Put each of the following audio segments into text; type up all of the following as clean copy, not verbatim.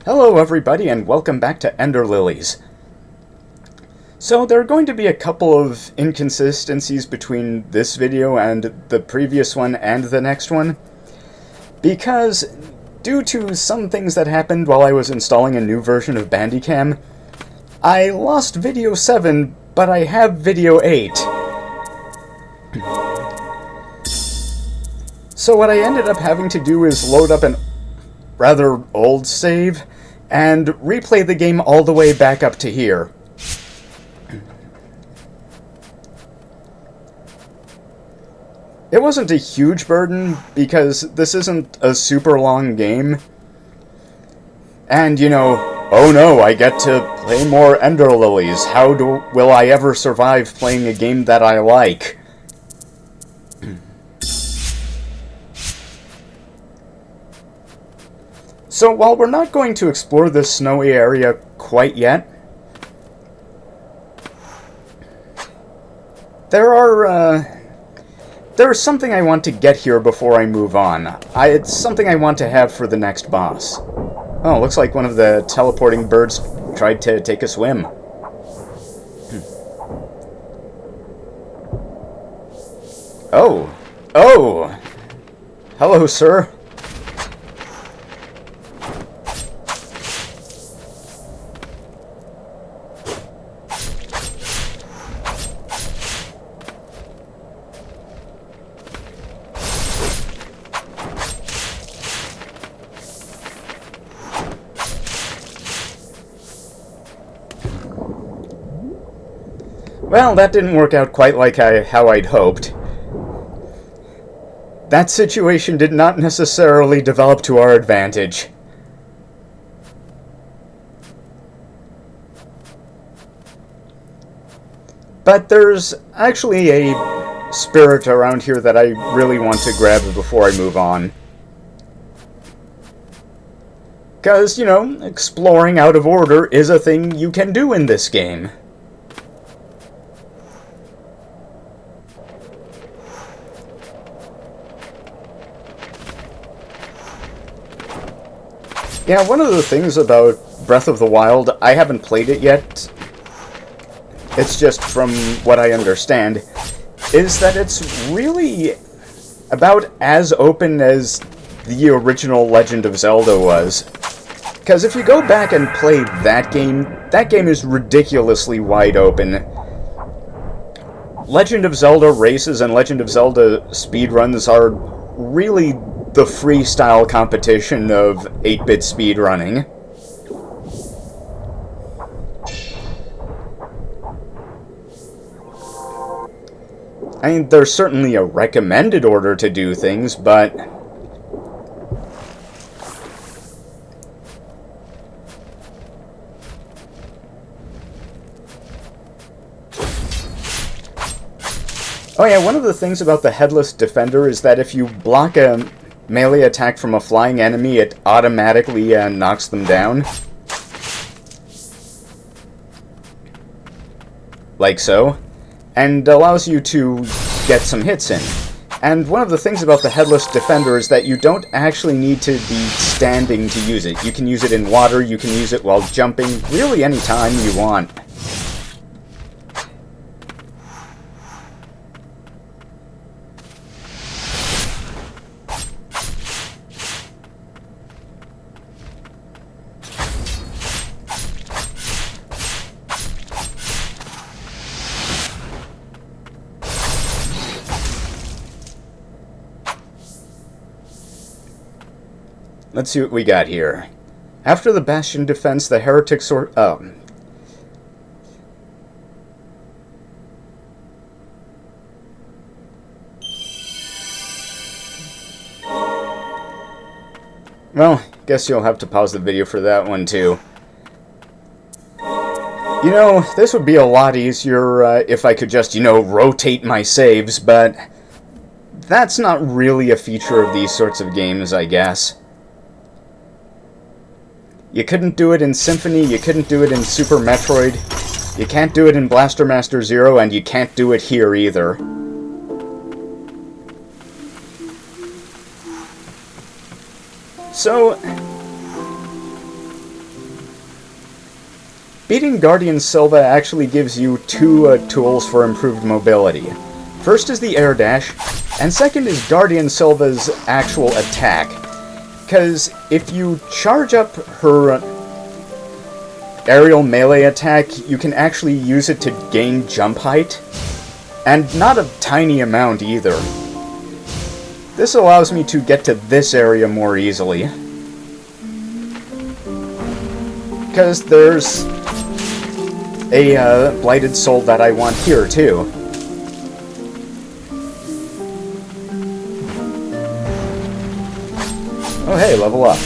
Hello everybody and welcome back to Ender Lilies. So there are going to be a couple of inconsistencies between this video and the previous one and the next one, because due to some things that happened while I was installing a new version of Bandicam, I lost video 7, but I have video 8. So what I ended up having to do is load up an rather old save and replay the game all the way back up to here. It wasn't a huge burden because this isn't a super long game. And oh no, I get to play more Ender Lilies. Will I ever survive playing a game that I like? So while we're not going to explore this snowy area quite yet, there's something I want to get here before I move on. It's something I want to have for the next boss. Oh, looks like one of the teleporting birds tried to take a swim. Oh! Hello, sir. Well, that didn't work out quite like how I'd hoped. That situation did not necessarily develop to our advantage. But there's actually a spirit around here that I really want to grab before I move on. Because, exploring out of order is a thing you can do in this game. Yeah, one of the things about Breath of the Wild, I haven't played it yet, it's just from what I understand, is that it's really about as open as the original Legend of Zelda was. Because if you go back and play that game is ridiculously wide open. Legend of Zelda races and Legend of Zelda speedruns are really the freestyle competition of 8-bit speedrunning. I mean, there's certainly a recommended order to do things, but oh yeah, one of the things about the Headless Defender is that if you block a melee attack from a flying enemy, it automatically knocks them down. Like so. And allows you to get some hits in. And one of the things about the Headless Defender is that you don't actually need to be standing to use it. You can use it in water, you can use it while jumping, really any time you want. Let's see what we got here. After the Bastion defense, the heretic well, guess you'll have to pause the video for that one too. This would be a lot easier if I could just, rotate my saves, but that's not really a feature of these sorts of games, I guess. You couldn't do it in Symphony, you couldn't do it in Super Metroid, you can't do it in Blaster Master Zero, and you can't do it here either. So, Beating Guardian Silva actually gives you two tools for improved mobility. First is the air dash, and second is Guardian Silva's actual attack. Because if you charge up her aerial melee attack, you can actually use it to gain jump height, and not a tiny amount either. This allows me to get to this area more easily, because there's a Blighted Soul that I want here too. Oh hey, level up.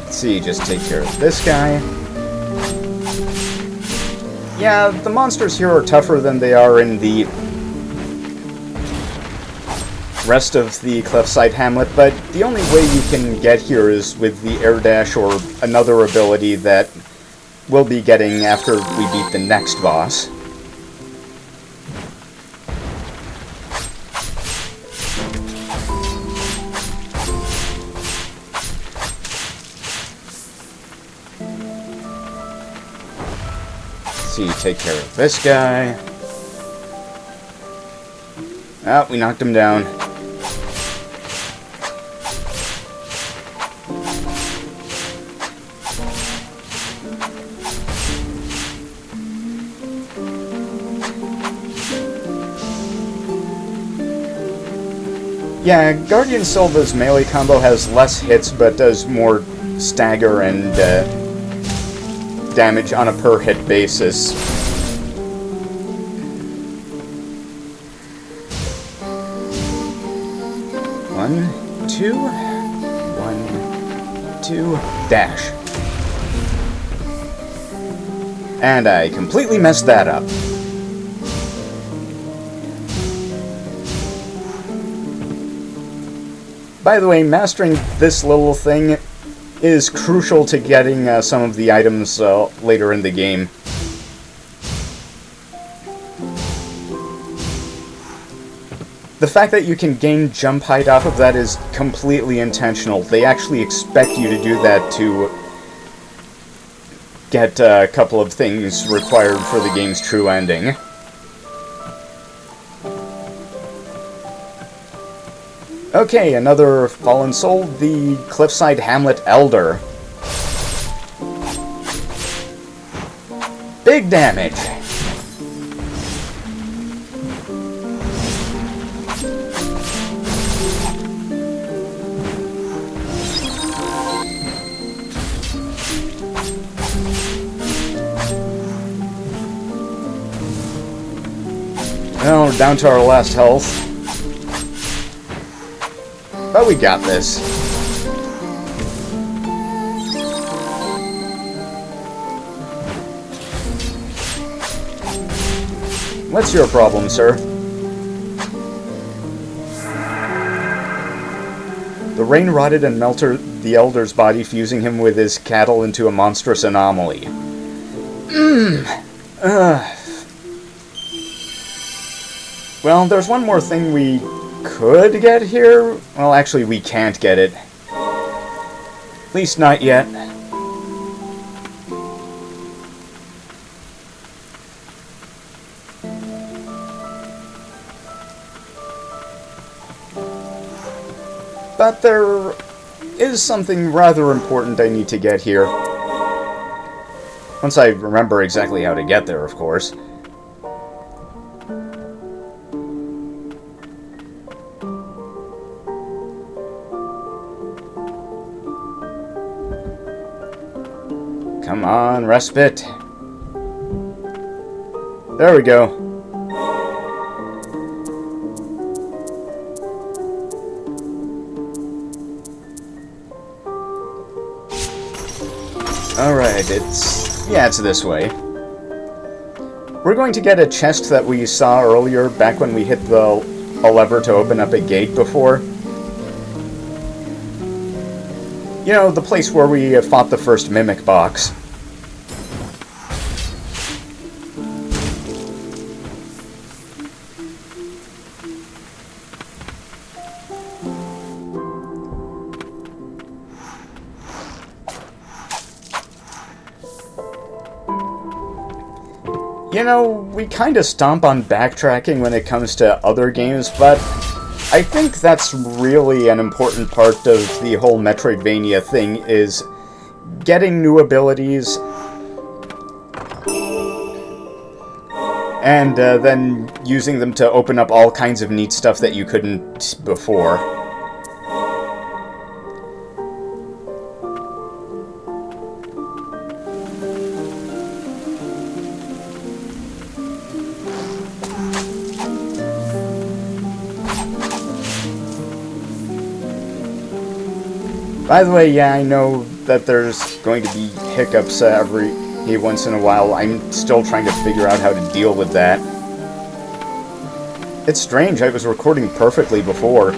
Let's see, just take care of this guy. Yeah, the monsters here are tougher than they are in the rest of the Cliffside Hamlet, but the only way you can get here is with the air dash or another ability that we'll be getting after we beat the next boss. See, take care of this guy. Ah, we knocked him down. Yeah, Guardian Silva's melee combo has less hits, but does more stagger and damage on a per-hit basis. One, two, dash. And I completely messed that up. By the way, mastering this little thing is crucial to getting some of the items later in the game. The fact that you can gain jump height off of that is completely intentional. They actually expect you to do that to get a couple of things required for the game's true ending. Okay, another fallen soul, the Cliffside Hamlet Elder. Big damage! Well, we're down to our last health. But we got this. What's your problem, sir? The rain rotted and melted the Elder's body, fusing him with his cattle into a monstrous anomaly. Well, there's one more thing we could get here. Well, actually, we can't get it. At least not yet. But there is something rather important I need to get here. Once I remember exactly how to get there, of course. Come on, respite. There we go. Alright, it's this way. We're going to get a chest that we saw earlier, back when we hit a lever to open up a gate before. You know, the place where we fought the first Mimic box. You know, we kind of stomp on backtracking when it comes to other games, but I think that's really an important part of the whole Metroidvania thing, is getting new abilities and then using them to open up all kinds of neat stuff that you couldn't before. By the way, yeah, I know that there's going to be hiccups every once in a while. I'm still trying to figure out how to deal with that. It's strange, I was recording perfectly before.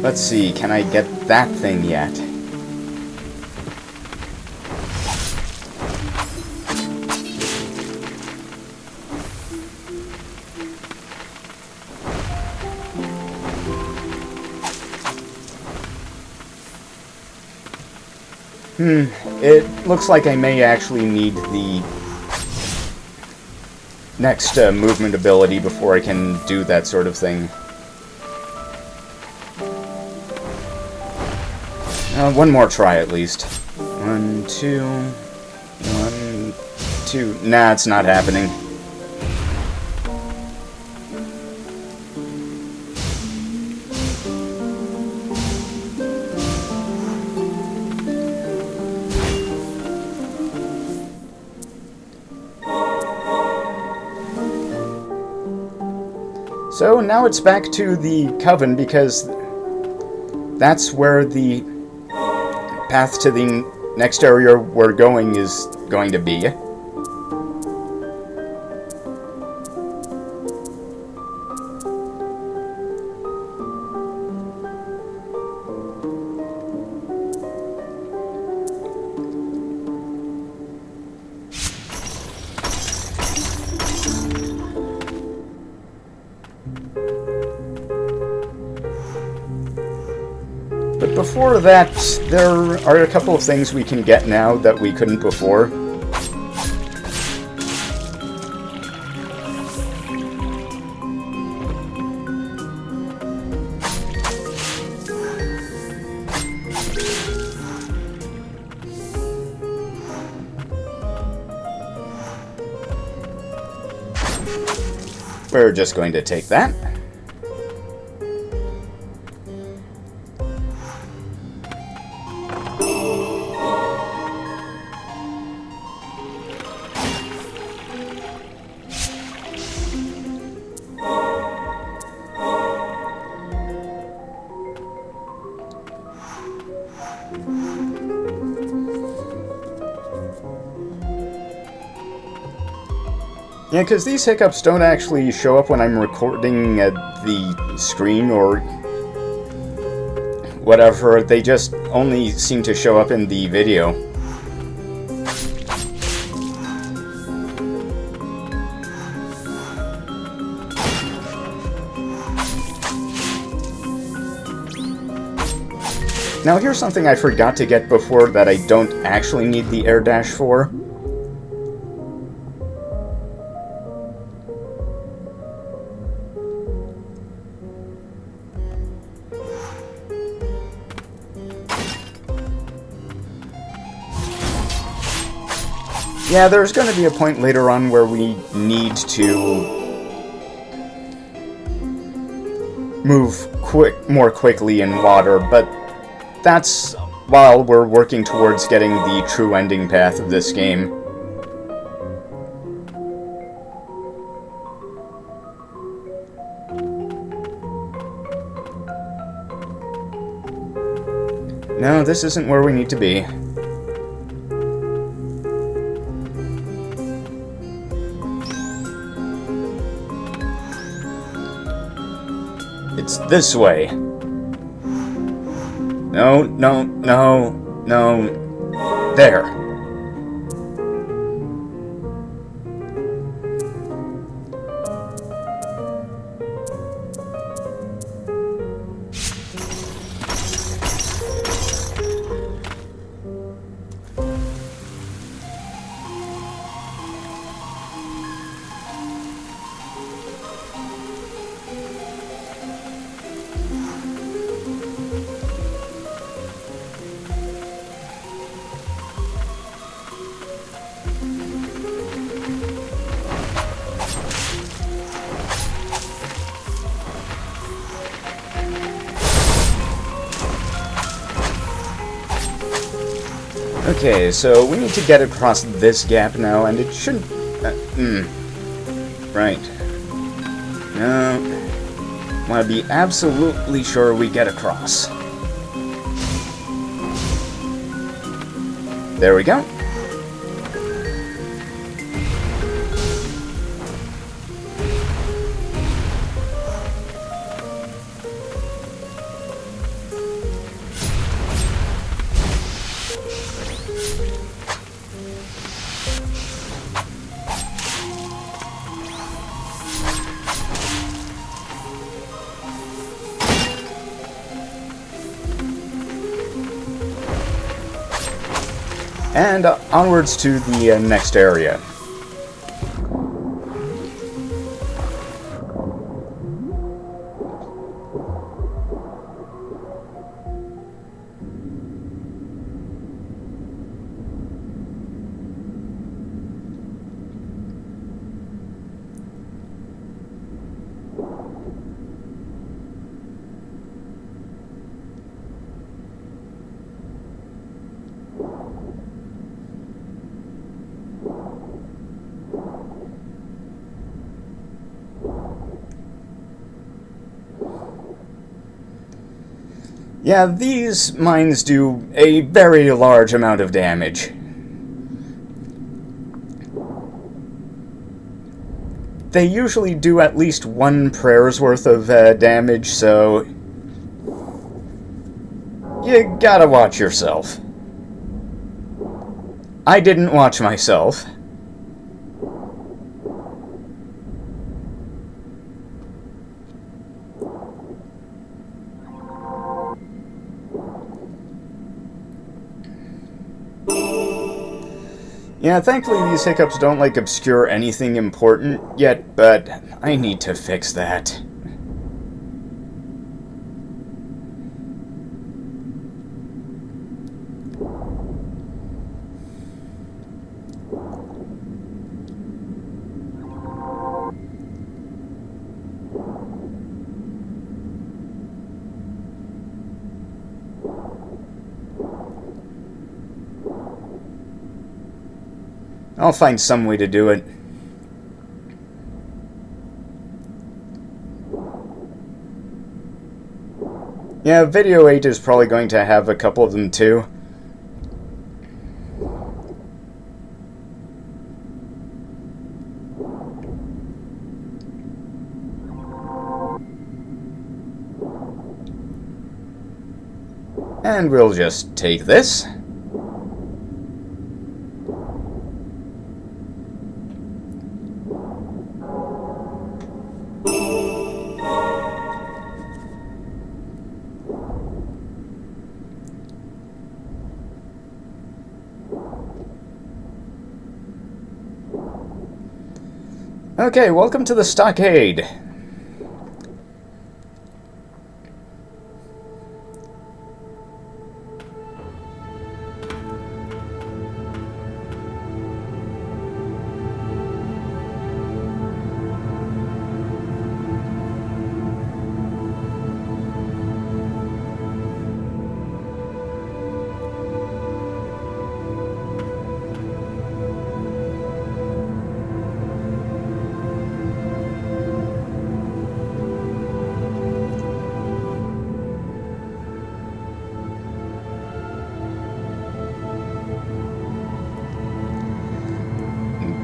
Let's see, can I get that thing yet? It looks like I may actually need the next movement ability before I can do that sort of thing. One more try at least. 1, 2... 1, 2... Nah, it's not happening. So now it's back to the Coven, because that's where the path to the next area we're going is going to be. But before that, there are a couple of things we can get now that we couldn't before. We're just going to take that. Yeah, because these hiccups don't actually show up when I'm recording the screen or whatever, they just only seem to show up in the video. Now here's something I forgot to get before that I don't actually need the air dash for. Yeah, there's going to be a point later on where we need to move more quickly in water, but that's while we're working towards getting the true ending path of this game. No, this isn't where we need to be. It's this way. No, no, no, no. There. Okay, so we need to get across this gap now, and it shouldn't... Right. No. Want to be absolutely sure we get across. There we go. And onwards to the next area. Yeah, these mines do a very large amount of damage. They usually do at least one prayer's worth of damage, so you gotta watch yourself. I didn't watch myself. Yeah, thankfully these hiccups don't, like, obscure anything important yet, but I need to fix that. I'll find some way to do it. Yeah, video 8 is probably going to have a couple of them too. And we'll just take this. Okay, welcome to the stockade.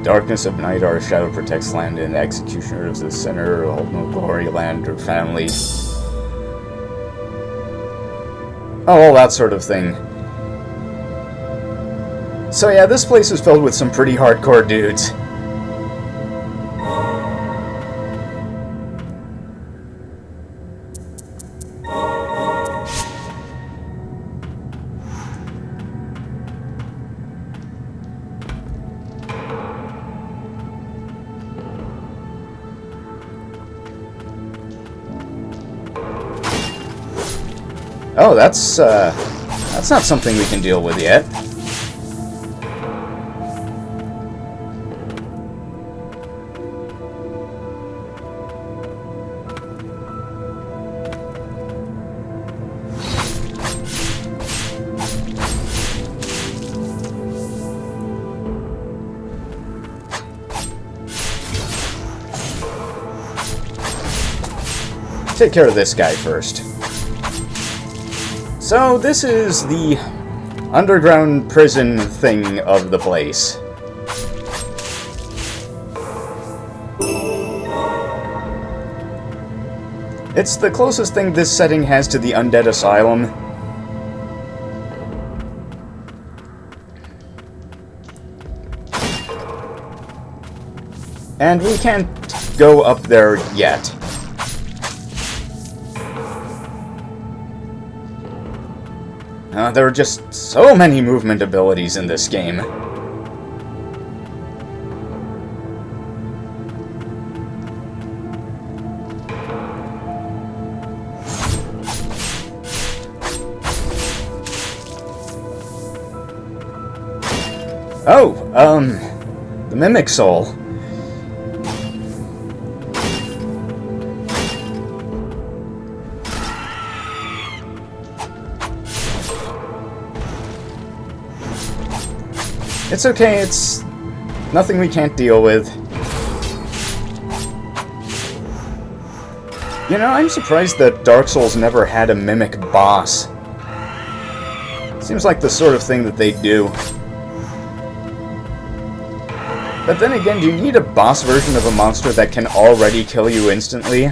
Darkness of night, our shadow protects land, and executioners the center hold no glory, land, or family. Oh, all that sort of thing. So yeah, this place is filled with some pretty hardcore dudes. Oh, that's not something we can deal with yet. take care of this guy first. So, this is the underground prison thing of the place. It's the closest thing this setting has to the Undead Asylum. And we can't go up there yet. There are just so many movement abilities in this game. Oh, the Mimic Soul. It's okay, it's nothing we can't deal with. You know, I'm surprised that Dark Souls never had a Mimic boss. Seems like the sort of thing that they do. But then again, do you need a boss version of a monster that can already kill you instantly?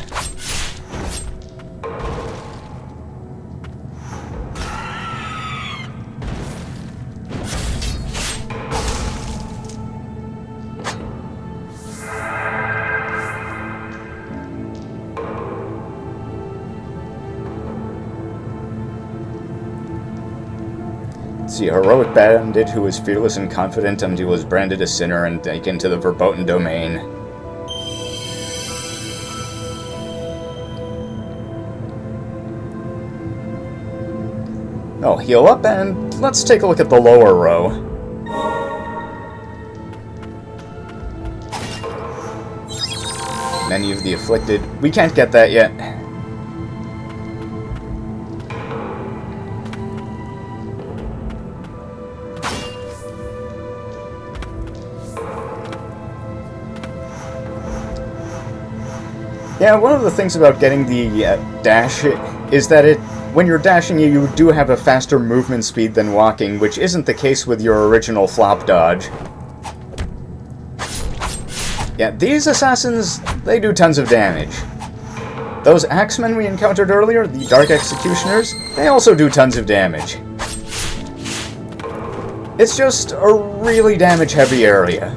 A heroic bandit who was fearless and confident until he was branded a sinner and taken to the verboten domain. Oh, heal up, and let's take a look at the lower row. Many of the afflicted. We can't get that yet. Yeah, one of the things about getting the dash is that when you're dashing, you do have a faster movement speed than walking, which isn't the case with your original flop dodge. Yeah, these assassins, they do tons of damage. Those axemen we encountered earlier, the Dark Executioners, they also do tons of damage. It's just a really damage-heavy area.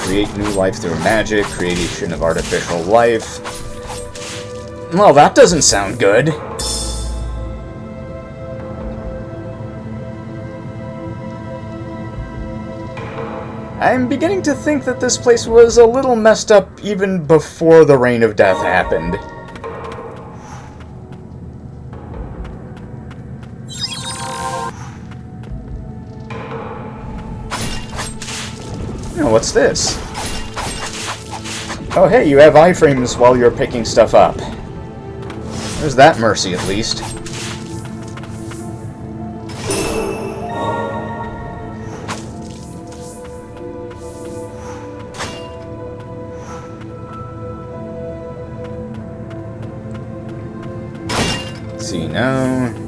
Create new life through magic, creation of artificial life. Well, that doesn't sound good. I'm beginning to think that this place was a little messed up even before the Reign of Death happened. Oh, what's this? Oh, hey, you have iframes while you're picking stuff up. There's that mercy, at least. Let's see, no.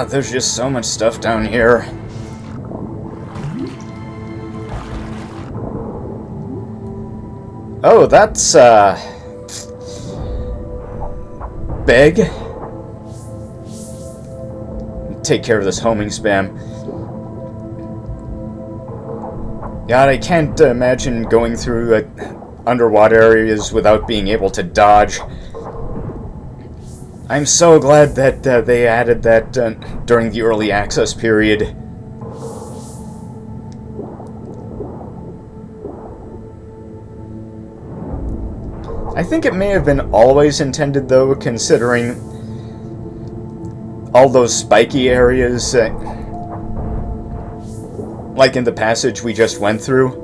There's just so much stuff down here. Oh, that's, big. Take care of this homing spam. God, I can't imagine going through underwater areas without being able to dodge. I'm so glad that they added that during the early access period. I think it may have been always intended, though, considering all those spiky areas, like in the passage we just went through.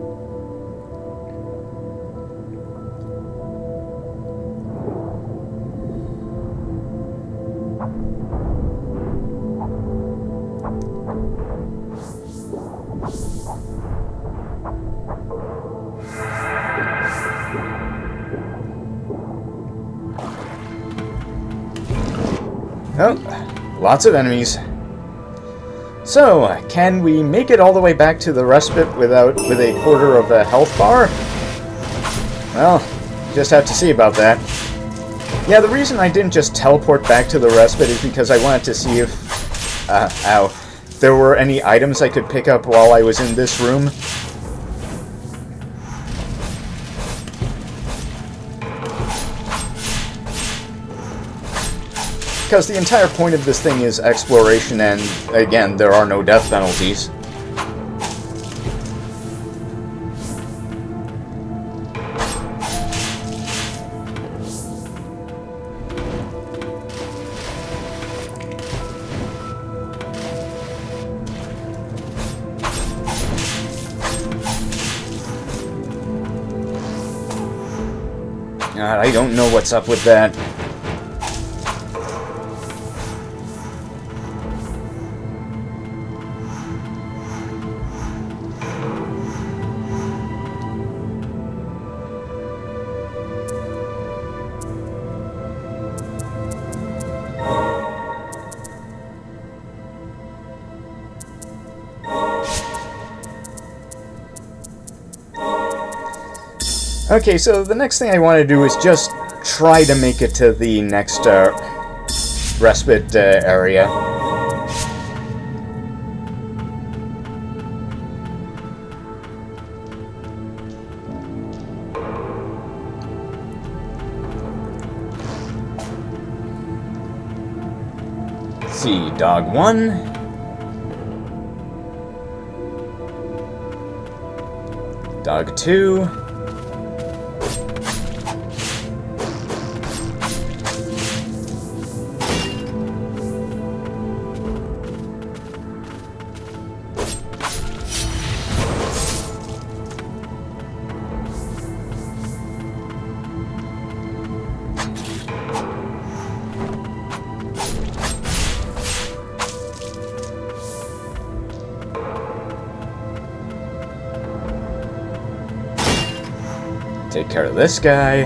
Oh, lots of enemies. So, can we make it all the way back to the respite with a quarter of a health bar? Well, just have to see about that. Yeah, the reason I didn't just teleport back to the respite is because I wanted to see if, there were any items I could pick up while I was in this room. Because the entire point of this thing is exploration, and again, there are no death penalties. God, I don't know what's up with that. Okay, so the next thing I want to do is just try to make it to the next respite area. Let's see, dog 1. Dog 2. Take care of this guy.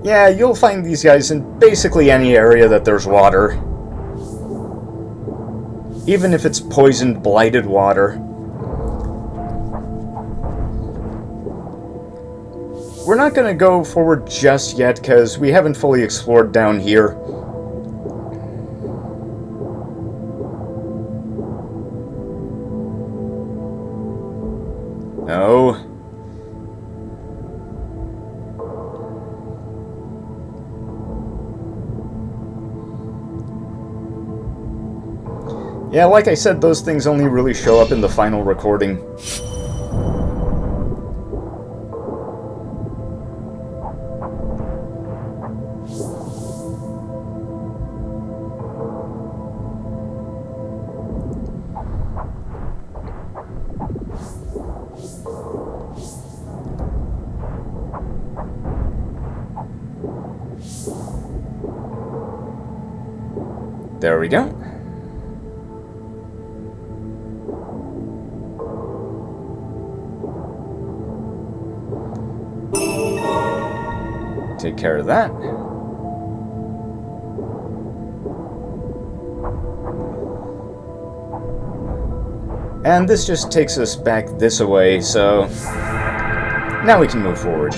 Yeah, you'll find these guys in basically any area that there's water. Even if it's poisoned, blighted water. We're not going to go forward just yet, because we haven't fully explored down here. No. Yeah, like I said, those things only really show up in the final recording. There we go. Take care of that. And this just takes us back this way, so now we can move forward.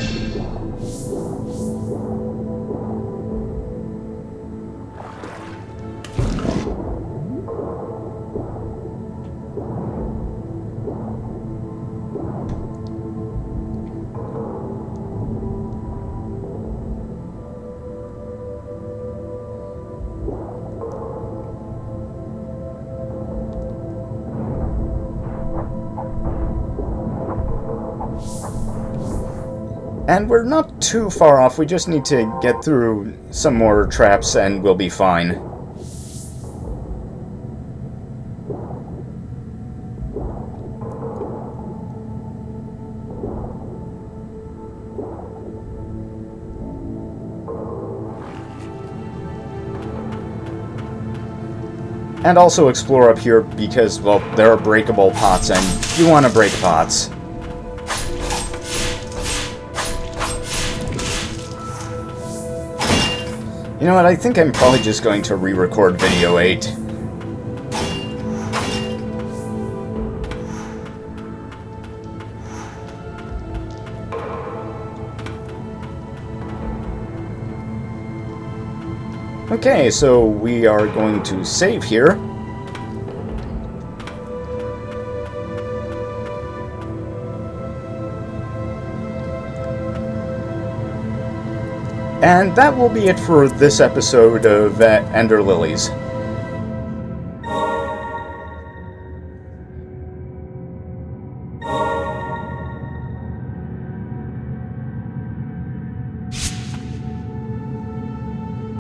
And we're not too far off, we just need to get through some more traps and we'll be fine. And also explore up here because, well, there are breakable pots and you want to break pots. You know what, I think I'm probably just going to re-record video 8. Okay, so we are going to save here. And that will be it for this episode of Ender Lilies.